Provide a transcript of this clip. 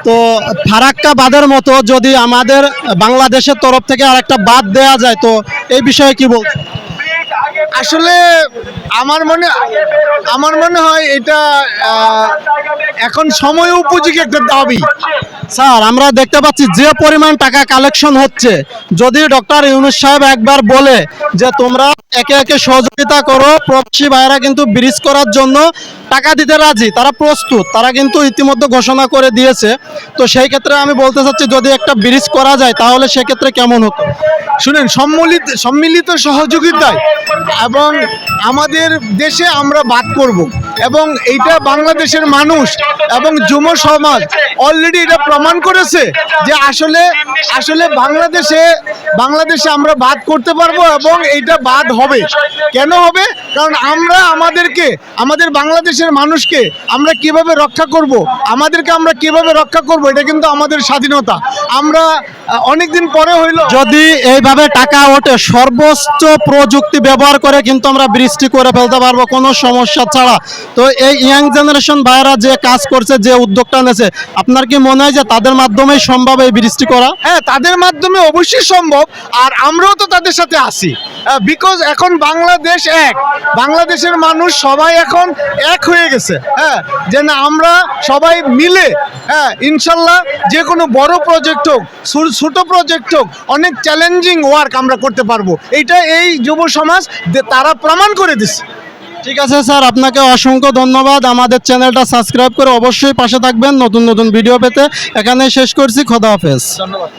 তো ফারাক্কা বাঁধের মতো যদি আমাদের বাংলাদেশের তরফ থেকে আর একটা বাঁধ দেওয়া যায়, তো এই বিষয়ে কি বলছেন? আসলে আমার মনে হয় এটা এখন সময় উপযোগী একটা দাবি। স্যার, আমরা দেখতে পাচ্ছি যে পরিমাণ টাকা কালেকশন হচ্ছে, যদি ডক্টর ইউনূস সাহেব একবার বলে যে তোমরা একে একে সহযোগিতা করো, প্রবাসী ভাইরা কিন্তু ব্রিজ করার জন্য টাকা দিতে রাজি, তারা প্রস্তুত, তারা কিন্তু ইতিমধ্যে ঘোষণা করে দিয়েছে। তো সেই ক্ষেত্রে আমি বলতে চাচ্ছি যদি একটা ব্রিজ করা যায় তাহলে সেক্ষেত্রে কেমন হতো? শুনেন, সম্মিলিত সহযোগিতায় এবং আমাদের দেশে আমরা বাদ করব, এবং এইটা বাংলাদেশের মানুষ এবং যুব সমাজ অলরেডি এটা প্রমাণ করেছে যে আসলে বাংলাদেশে আমরা বাদ করতে পারবো এবং এইটা বাদ হবে। কেন হবে? কারণ আমরা আমাদের বাংলাদেশের মানুষকে আমরা কিভাবে রক্ষা করব, আমরা কিভাবে রক্ষা করব, এটা কিন্তু আমাদের স্বাধীনতা। আমরা অনেকদিন পরে হইলো যদি এইভাবে টাকা ওঠে, সর্বোচ্চ প্রযুক্তি ব্যবহার করে কিন্তু আমরা বৃষ্টি করে ফেলতে পারবো কোনো সমস্যা ছাড়া। তো এই ইয়াং জেনারেশন ভাইয়েরা যে কাজ করছে, যে উদ্যোগটা নেছে, আপনার কি মনে হয় যে তাদের মাধ্যমেই সম্ভব এই বৃষ্টি করা? হ্যাঁ, তাদের মাধ্যমে অবশ্যই সম্ভব, আর আমরাও তো তাদের সাথে আছি। বিকজ এখন বাংলাদেশের মানুষ সবাই এখন এক হয়ে গেছে। হ্যাঁ, যে না, আমরা সবাই মিলে ইনশাল্লাহ যে কোনো বড় প্রজেক্ট হোক, ছোট প্রজেক্ট হোক, অনেক চ্যালেঞ্জিং ওয়ার্ক আমরা করতে পারবো। এইটা এই যুব সমাজ তারা প্রমাণ করে দিচ্ছে। ঠিক আছে স্যার, আপনাকে অসংখ্য ধন্যবাদ। আমাদের চ্যানেলটা সাবস্ক্রাইব করে অবশ্যই পাশে থাকবেন নতুন নতুন ভিডিও পেতে। এখানে শেষ করছি, খোদা হাফেজ। ধন্যবাদ।